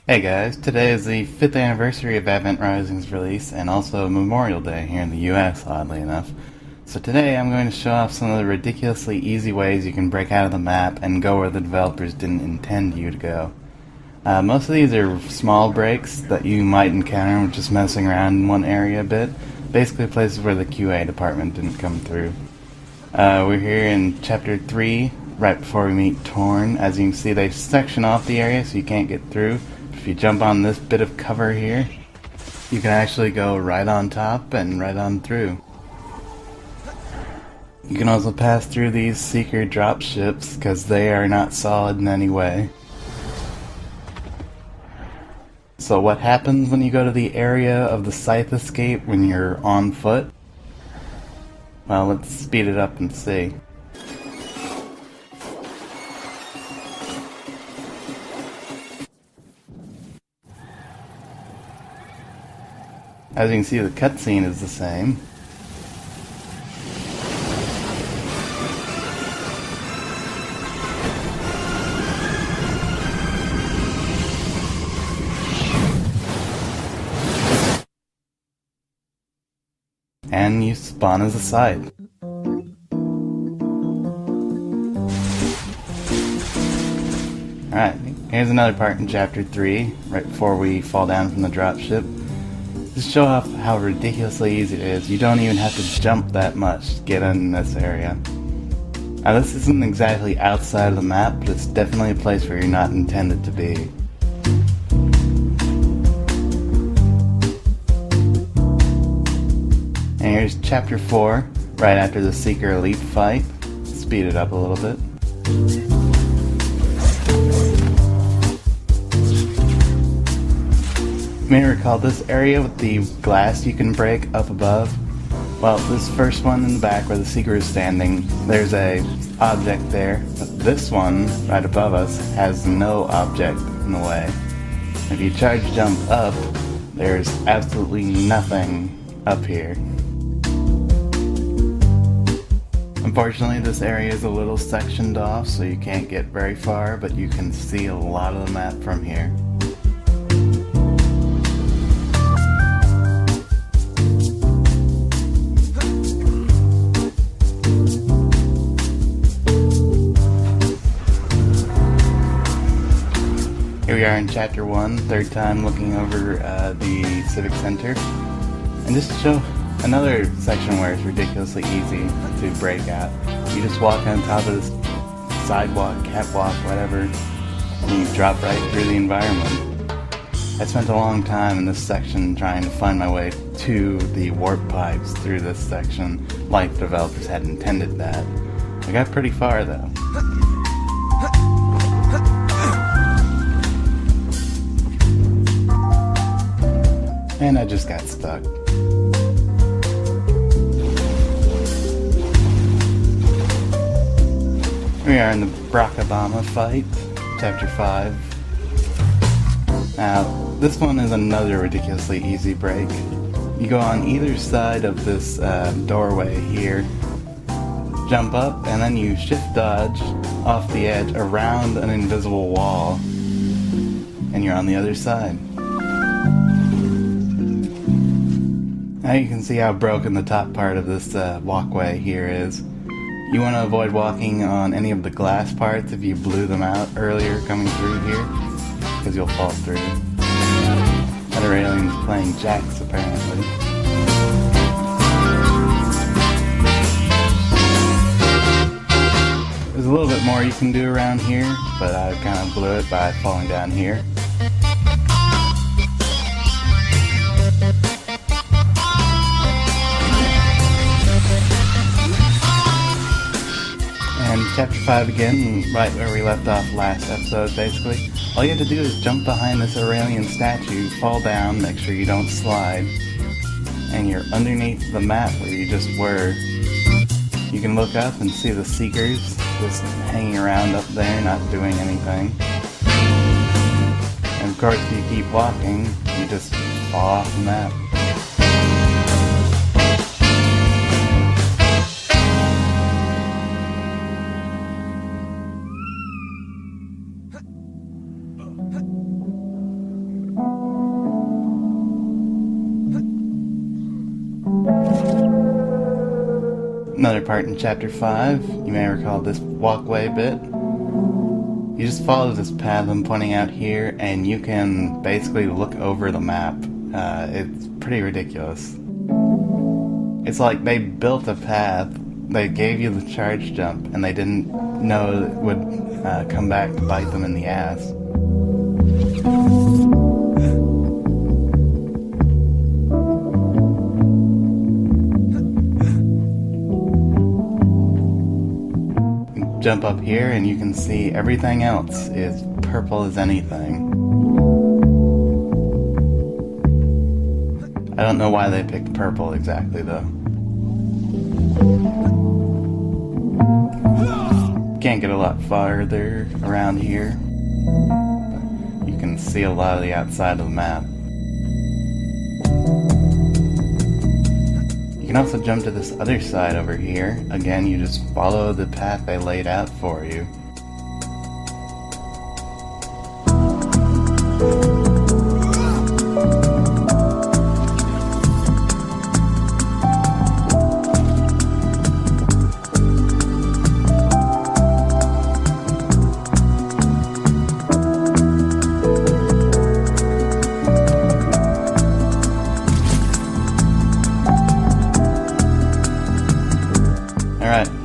Hey guys, today is the 5th anniversary of Event Rising's release and also Memorial Day here in the US, oddly enough. So today I'm going to show off some of the ridiculously easy ways you can break out of the map and go where the developers didn't intend you to go. Most of these are small breaks that you might encounter with just messing around in one area a bit, basically places where the QA department didn't come through. We're here in Chapter 3, right before we meet Torn. As you can see, they section off the area so you can't get through. If you jump on this bit of cover here, you can actually go right on top and right on through. You can also pass through these seeker drop ships because they are not solid in any way. So what happens when you go to the area of the scythe escape when you're on foot? Well, let's speed it up and see. As you can see, the cutscene is the same. And you spawn as a scythe. Alright, here's another part in Chapter 3, right before we fall down from the dropship. Just show off how ridiculously easy it is. You don't even have to jump that much to get in this area. Now this isn't exactly outside of the map, but it's definitely a place where you're not intended to be. And here's Chapter 4, right after the Seeker Elite fight. Speed it up a little bit. You may recall this area with the glass you can break up above. Well, this first one in the back where the Seeker is standing, there's a object there, but this one right above us has no object in the way. If you charge jump up, there's absolutely nothing up here. Unfortunately, this area is a little sectioned off, so you can't get very far, but you can see a lot of the map from here. Here we are in Chapter 1, third time looking over the Civic Center. And just to show another section where it's ridiculously easy to break out. You just walk on top of this sidewalk, catwalk, whatever, and you drop right through the environment. I spent a long time in this section trying to find my way to the warp pipes through this section, like the developers had intended that. I got pretty far though. And I just got stuck. We are in the Barack Obama fight, Chapter 5. Now, this one is another ridiculously easy break. You go on either side of this doorway here, jump up, and then you shift dodge off the edge around an invisible wall, and you're on the other side. Now you can see how broken the top part of this walkway here is. You want to avoid walking on any of the glass parts if you blew them out earlier coming through here, because you'll fall through. Other aliens playing jacks apparently. There's a little bit more you can do around here, but I kind of blew it by falling down here. And Chapter 5 again, right where we left off last episode basically. All you have to do is jump behind this Aurelian statue, fall down, make sure you don't slide, and you're underneath the map where you just were. You can look up and see the Seekers just hanging around up there, not doing anything. And of course, if you keep walking, you just fall off the map. Another part in Chapter 5, you may recall this walkway bit. You just follow this path I'm pointing out here, and you can basically look over the map. It's pretty ridiculous. It's like they built a path, they gave you the charge jump, and they didn't know it would come back to bite them in the ass. Jump up here and you can see everything else is purple as anything. I don't know why they picked purple exactly though. Can't get a lot farther around here. You can see a lot of the outside of the map. You can also jump to this other side over here. Again, you just follow the path they laid out for you.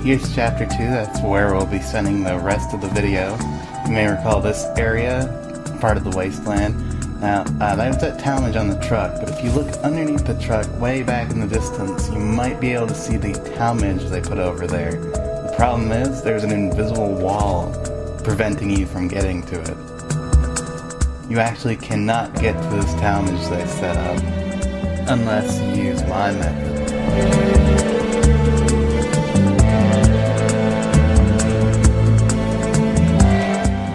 Here's Chapter 2, that's where we'll be sending the rest of the video. You may recall this area, part of the wasteland. Now, there's that talmage on the truck, but if you look underneath the truck, way back in the distance, you might be able to see the talmage they put over there. The problem is, there's an invisible wall preventing you from getting to it. You actually cannot get to this talmage they set up, unless you use my method.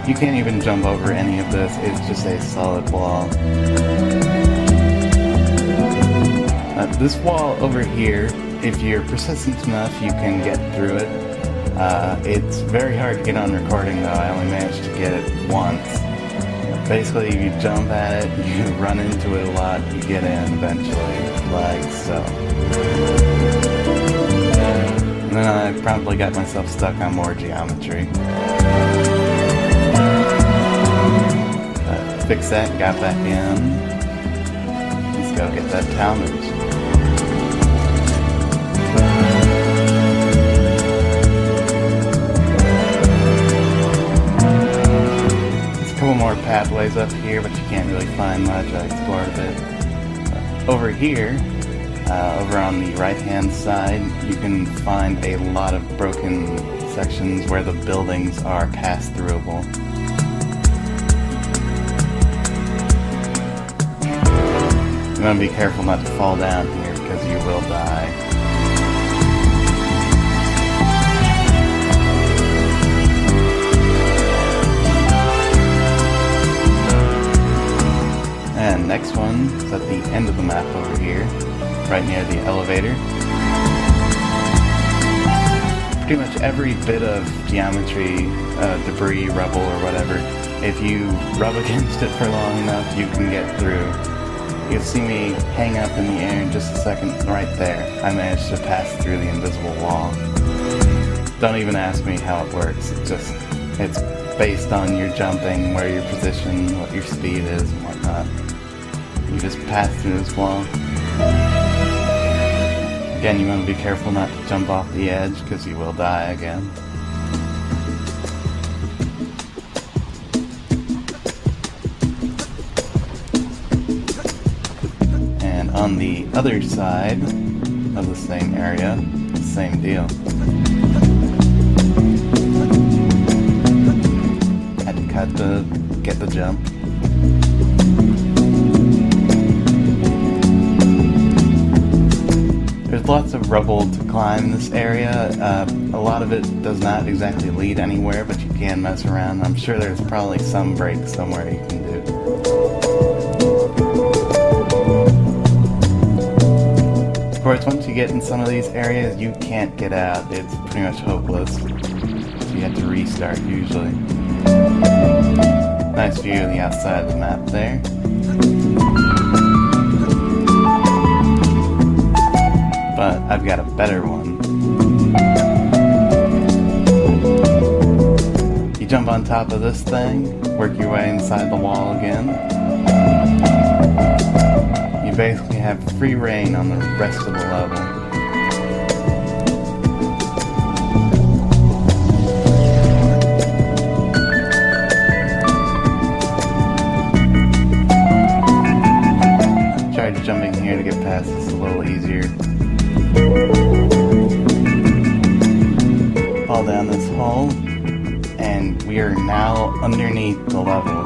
You can't even jump over any of this, it's just a solid wall. This wall over here, if you're persistent enough, you can get through it. It's very hard to get on recording though, I only managed to get it once. Basically, if you jump at it, you run into it a lot, you get in eventually, like so. And then I promptly got myself stuck on more geometry. Fix that, got back in. Let's go get that talmage. There's a couple more pathways up here, but you can't really find much. I explored a bit. Over here, over on the right-hand side, you can find a lot of broken sections where the buildings are pass-throughable. You want to be careful not to fall down here because you will die. And next one is at the end of the map over here, right near the elevator. Pretty much every bit of geometry, debris, rubble, or whatever, if you rub against it for long enough, you can get through. You'll see me hang up in the air in just a second, right there. I managed to pass through the invisible wall. Don't even ask me how it works, it's based on your jumping, where your position, what your speed is, and whatnot. You just pass through this wall. Again, you want to be careful not to jump off the edge, because you will die again. On the other side of the same area, same deal. Had to cut to get the jump. There's lots of rubble to climb in this area. A lot of it does not exactly lead anywhere, but you can mess around. I'm sure there's probably some break somewhere you can do. Of course, once you get in some of these areas, you can't get out. It's pretty much hopeless. So you have to restart usually. Nice view of the outside of the map there. But I've got a better one. on top of this thing, work your way inside the wall again. You basically have free reign on the rest of the level. Tried jumping here to get past this a little easier. Fall down this hole, and we are now underneath the level.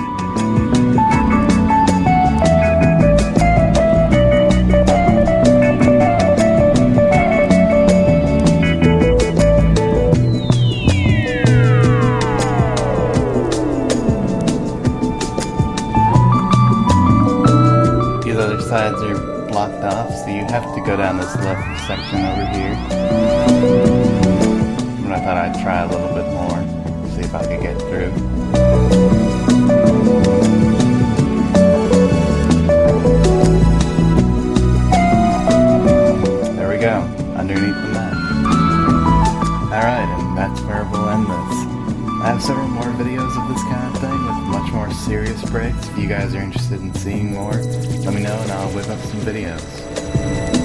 These other sides are blocked off, so you have to go down this left section over here. But I thought I'd try a little bit more, see if I could get through. There we go, underneath the map. Alright, and that's where we'll end this. I have several more videos of this kind of thing with much more serious breaks. If you guys are interested in seeing more, let me know and I'll whip up some videos.